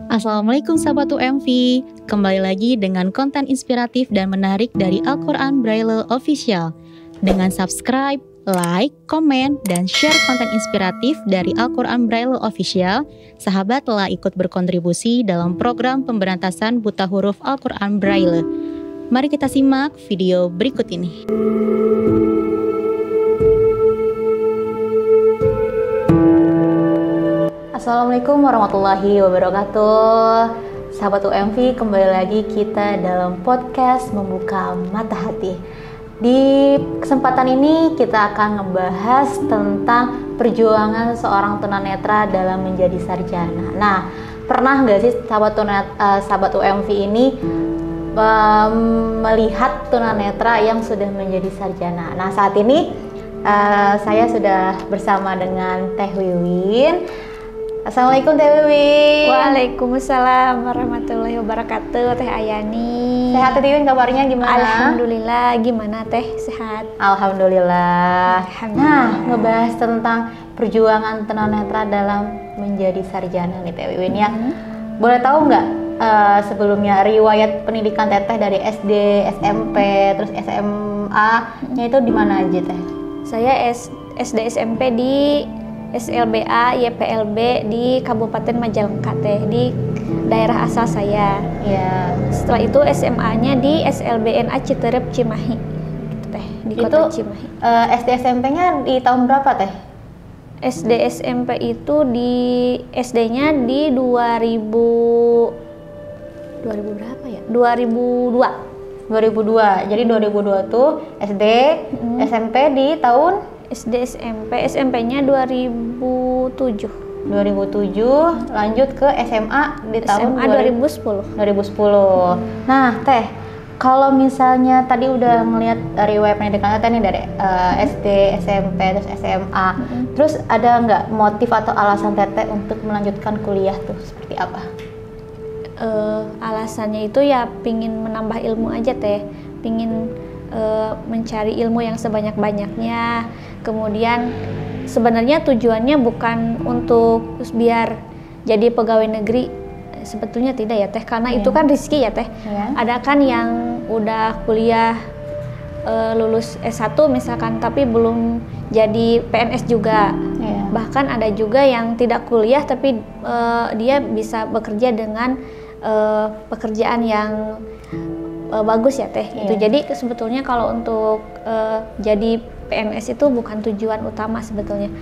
Assalamualaikum sahabat UMV, kembali lagi dengan konten inspiratif dan menarik dari Al-Quran Braille Official. Dengan subscribe, like, komen, dan share konten inspiratif dari Al-Quran Braille Official, sahabat telah ikut berkontribusi dalam program pemberantasan buta huruf Al-Quran Braille. Mari kita simak video berikut ini. Assalamualaikum warahmatullahi wabarakatuh. Sahabat UMV, kembali lagi kita dalam podcast Membuka Mata Hati. Di kesempatan ini kita akan ngebahas tentang perjuangan seorang tunanetra dalam menjadi sarjana. Nah, pernah nggak sih sahabat UMV ini melihat tunanetra yang sudah menjadi sarjana? Nah, saat ini saya sudah bersama dengan Teh Wiwin. Assalamualaikum Teh Wiwin. Waalaikumsalam warahmatullahi wabarakatuh. Teh Ayani. Sehat Teh Wiwin, kabarnya gimana? Alhamdulillah. Gimana Teh? Sehat? Alhamdulillah. Nah, ngebahas tentang perjuangan tunanetra dalam menjadi sarjana nih Teh Wiwin ya. Boleh tahu nggak sebelumnya riwayat pendidikan Teteh dari SD, SMP, terus SMA-nya itu di mana aja Teh? Saya SD SMP di SLBA, YPLB di Kabupaten Majalengka Teh, di daerah asal saya. Ya. Setelah itu SMA-nya di SLBNA Citerep Cimahi, gitu Teh, di kota Cimahi. SD SMP-nya di tahun berapa Teh? SD SMP itu di SD-nya di 2000 berapa ya? 2002. 2002. Jadi 2002 tuh SD, SMP di tahun SD SMP-nya 2007. 2007 lanjut ke SMA di tahun 2010. Nah, Teh, kalau misalnya tadi udah ngelihat riwayat pendidikan Teh nih dari SD, SMP, terus SMA. Terus ada nggak motif atau alasan Teteh untuk melanjutkan kuliah tuh seperti apa? Alasannya itu ya pingin menambah ilmu aja Teh, pingin mencari ilmu yang sebanyak-banyaknya. Kemudian sebenarnya tujuannya bukan untuk biar jadi pegawai negeri, sebetulnya tidak ya Teh, karena itu kan rezeki ya Teh. Ada kan yang udah kuliah lulus S1 misalkan tapi belum jadi PNS juga. Bahkan ada juga yang tidak kuliah tapi dia bisa bekerja dengan pekerjaan yang bagus ya Teh. Itu jadi sebetulnya kalau untuk jadi PNS itu bukan tujuan utama sebetulnya.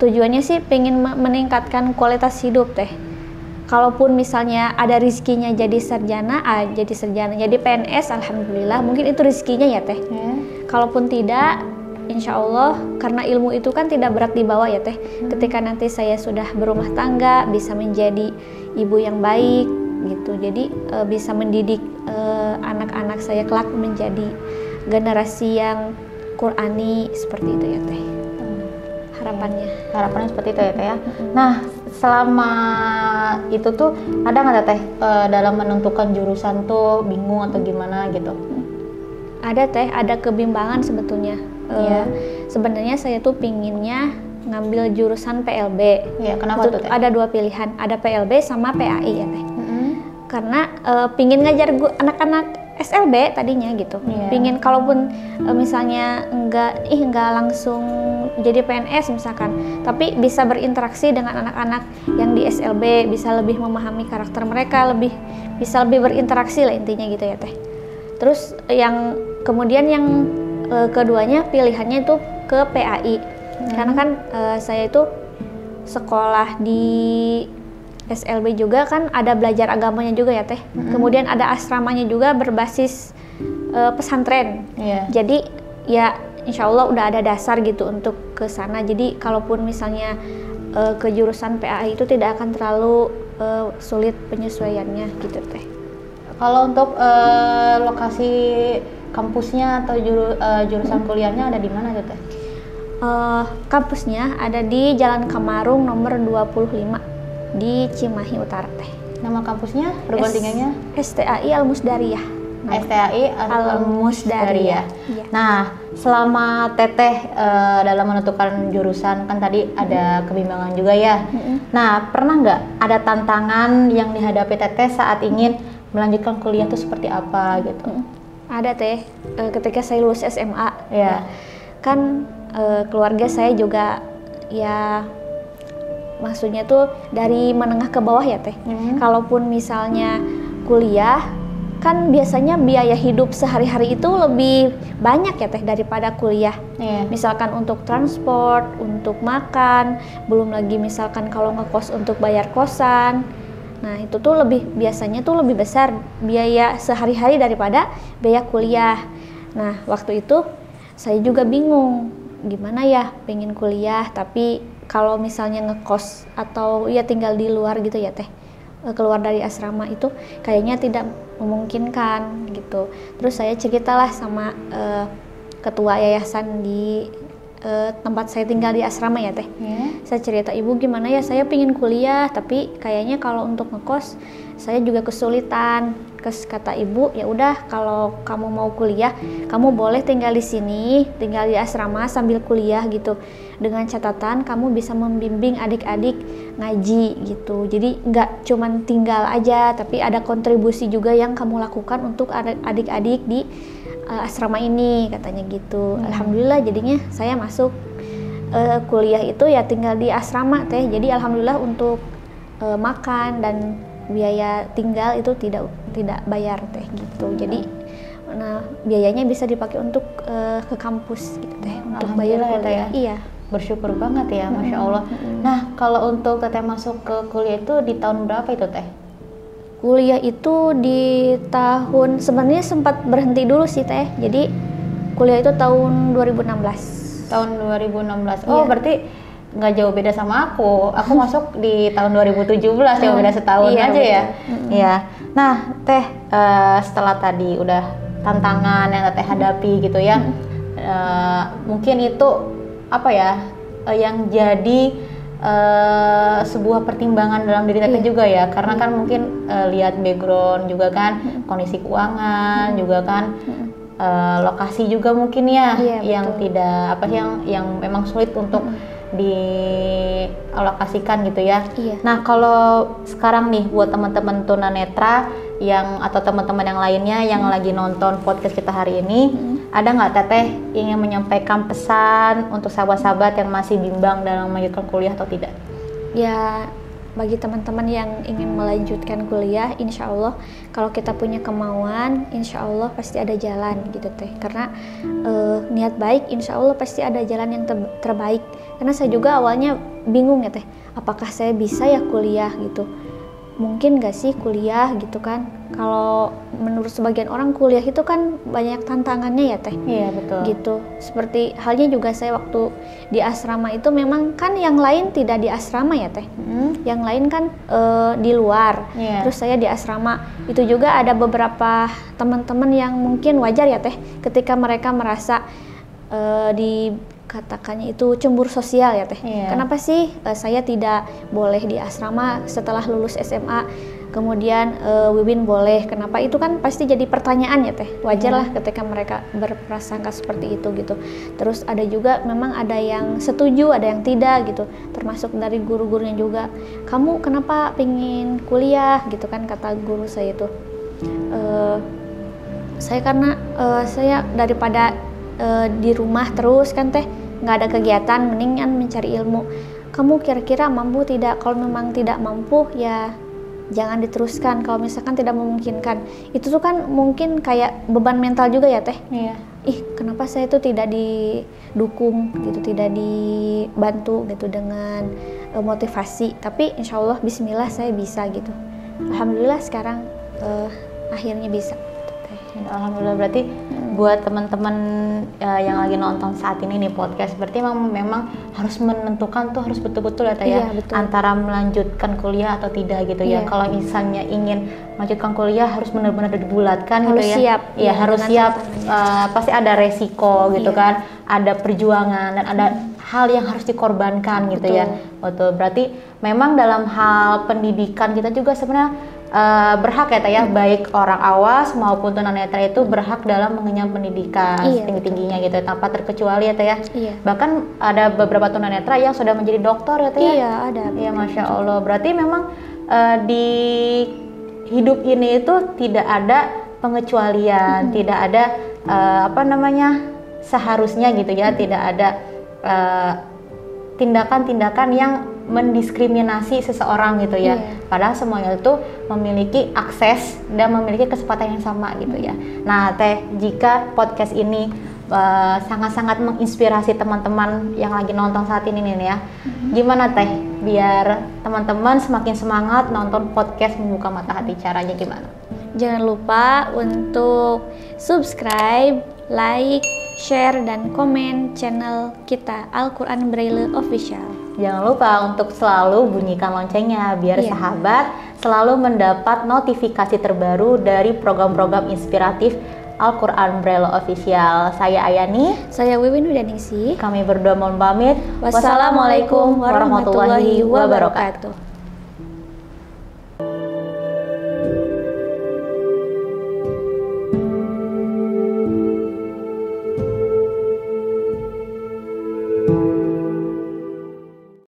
Tujuannya sih pengen meningkatkan kualitas hidup Teh. Kalaupun misalnya ada rezekinya jadi sarjana, jadi PNS, alhamdulillah, mungkin itu rezekinya ya Teh. Kalaupun tidak, insya Allah karena ilmu itu kan tidak berat dibawa ya Teh. Ketika nanti saya sudah berumah tangga, bisa menjadi ibu yang baik gitu. Jadi bisa mendidik anak-anak saya kelak menjadi generasi yang Qurani, seperti itu ya Teh. Harapannya seperti itu ya Teh ya. Nah, selama itu tuh ada nggak Teh dalam menentukan jurusan tuh bingung atau gimana gitu? Ada Teh, ada kebimbangan sebetulnya. Sebenarnya saya tuh pinginnya ngambil jurusan PLB. Kenapa tuh Teh? Ada dua pilihan, ada PLB sama PAI ya Teh. Karena pingin ngajar anak-anak SLB tadinya gitu. Pingin kalaupun misalnya enggak langsung jadi PNS misalkan, tapi bisa berinteraksi dengan anak-anak yang di SLB, bisa lebih memahami karakter mereka, bisa lebih berinteraksi lah intinya gitu ya Teh. Terus kemudian yang keduanya pilihannya itu ke PAI. Karena kan saya itu sekolah di SLB juga kan ada belajar agamanya juga ya Teh. Kemudian ada asramanya juga berbasis pesantren. Jadi ya insya Allah udah ada dasar gitu untuk ke sana. Jadi kalaupun misalnya ke jurusan PAI itu tidak akan terlalu sulit penyesuaiannya gitu Teh. Kalau untuk lokasi kampusnya atau jurusan kuliahnya ada di mana tuh Teh? Kampusnya ada di Jalan Kamarung nomor 25 di Cimahi Utara Teh. Nama kampusnya, perguruan tingginya? STAI Al Musdariyah. STAI Al-Musdariyah. Iya. Nah, selama Teteh dalam menentukan jurusan, kan tadi ada kebimbangan juga ya. Nah, pernah nggak ada tantangan yang dihadapi Teteh saat ingin melanjutkan kuliah itu seperti apa gitu? Ada Teh, ketika saya lulus SMA, Ya. kan keluarga saya juga ya maksudnya tuh dari menengah ke bawah ya Teh. Kalaupun misalnya kuliah, kan biasanya biaya hidup sehari-hari itu lebih banyak ya Teh daripada kuliah. Misalkan untuk transport, untuk makan, belum lagi misalkan kalau ngekos untuk bayar kosan. Nah itu tuh biasanya tuh lebih besar biaya sehari-hari daripada biaya kuliah. Nah waktu itu saya juga bingung, gimana ya pengen kuliah tapi kalau misalnya ngekos atau ya tinggal di luar gitu ya Teh, keluar dari asrama itu kayaknya tidak memungkinkan gitu. Terus saya ceritalah sama ketua yayasan di tempat saya tinggal di asrama ya Teh. Saya cerita, ibu gimana ya, saya pengen kuliah tapi kayaknya kalau untuk ngekos saya juga kesulitan. Kata ibu, ya udah kalau kamu mau kuliah kamu boleh tinggal di sini, tinggal di asrama sambil kuliah gitu, dengan catatan kamu bisa membimbing adik-adik ngaji gitu. Jadi nggak cuman tinggal aja tapi ada kontribusi juga yang kamu lakukan untuk adik-adik di asrama ini, katanya gitu. Alhamdulillah jadinya saya masuk kuliah itu ya tinggal di asrama Teh. Jadi alhamdulillah untuk makan dan biaya tinggal itu tidak bayar Teh gitu. Jadi nah biayanya bisa dipakai untuk ke kampus gitu Teh, untuk bayar kuliah. Iya. Bersyukur banget ya, Masya Allah. Nah kalau untuk Teteh masuk ke kuliah itu di tahun berapa itu Teh? Kuliah itu di tahun, sebenarnya sempat berhenti dulu sih Teh. Jadi kuliah itu tahun 2016. Tahun 2016. Oh, berarti nggak jauh beda sama aku. Aku masuk di tahun 2017, jauh beda setahun aja betul. Ya. Iya. Nah, Teh setelah tadi udah tantangan yang Teteh hadapi gitu ya. Mungkin itu apa ya yang jadi sebuah pertimbangan dalam diri Teteh juga ya, karena kan mungkin lihat background juga kan, kondisi keuangan juga kan, lokasi juga mungkin ya, yang betul. Tidak apa yang memang sulit untuk dialokasikan gitu ya. Nah kalau sekarang nih buat teman-teman tunanetra yang atau teman-teman yang lainnya yang lagi nonton podcast kita hari ini, ada nggak Teteh ingin menyampaikan pesan untuk sahabat-sahabat yang masih bimbang dalam melanjutkan kuliah atau tidak? Ya bagi teman-teman yang ingin melanjutkan kuliah, insya Allah kalau kita punya kemauan, insya Allah pasti ada jalan gitu Teh. Karena niat baik, insya Allah pasti ada jalan yang terbaik. Karena saya juga awalnya bingung ya Teh, apakah saya bisa ya kuliah gitu? Mungkin gak sih kuliah gitu kan? Kalau menurut sebagian orang kuliah itu kan banyak tantangannya ya Teh. Iya betul. Gitu. Seperti halnya juga saya waktu di asrama itu memang kan yang lain tidak di asrama ya Teh. Yang lain kan di luar. Terus saya di asrama. Itu juga ada beberapa teman-teman yang mungkin wajar ya Teh, ketika mereka merasa katakannya itu cemburu sosial ya Teh. Kenapa sih saya tidak boleh di asrama setelah lulus SMA, kemudian Wiwin boleh? Kenapa? Itu kan pasti jadi pertanyaan ya Teh. Wajar lah ketika mereka berprasangka seperti itu gitu. Terus ada juga memang ada yang setuju, ada yang tidak gitu. Termasuk dari guru-gurunya juga. Kamu kenapa pengen kuliah gitu kan, kata guru saya itu. Saya karena saya daripada di rumah terus kan Teh, nggak ada kegiatan, mendingan mencari ilmu. Kamu kira-kira mampu tidak? Kalau memang tidak mampu ya jangan diteruskan. Kalau misalkan tidak memungkinkan, itu tuh kan mungkin kayak beban mental juga ya Teh. Kenapa saya itu tidak didukung gitu, tidak dibantu gitu dengan motivasi. Tapi insya Allah bismillah saya bisa gitu. Alhamdulillah sekarang akhirnya bisa. Alhamdulillah. Berarti buat teman-teman yang lagi nonton saat ini nih podcast, berarti memang harus menentukan tuh, harus betul-betul ya Teh ya, antara melanjutkan kuliah atau tidak gitu ya. Kalau misalnya ingin melanjutkan kuliah harus benar-benar dibulatkan harus gitu ya. Siap. Iya harus siap. Pasti ada resiko gitu kan, ada perjuangan dan ada hal yang harus dikorbankan gitu ya. Betul. Berarti memang dalam hal pendidikan kita juga sebenarnya berhak ya Teh ya, baik orang awas maupun tunanetra itu berhak dalam mengenyam pendidikan setinggi-tingginya gitu tanpa terkecuali ya Teh ya. Bahkan ada beberapa tunanetra yang sudah menjadi doktor ya Teh ya. Iya, ada. Iya, Masya Allah. Berarti memang di hidup ini itu tidak ada pengecualian, tidak ada seharusnya gitu ya, tidak ada tindakan-tindakan yang mendiskriminasi seseorang gitu ya. Padahal semuanya itu memiliki akses dan memiliki kesempatan yang sama gitu ya. Nah Teh, jika podcast ini sangat-sangat menginspirasi teman-teman yang lagi nonton saat ini nih ya, gimana Teh biar teman-teman semakin semangat nonton podcast Membuka Mata Hati? Caranya gimana? Jangan lupa untuk subscribe, like, share, dan komen channel kita Al-Quran Braille Official. Jangan lupa untuk selalu bunyikan loncengnya biar sahabat selalu mendapat notifikasi terbaru dari program-program inspiratif Al-Quran Braille Official. Saya Ayani. Saya Wiwin Widaningsih. Kami berdua mohon pamit. Wassalamualaikum warahmatullahi wabarakatuh.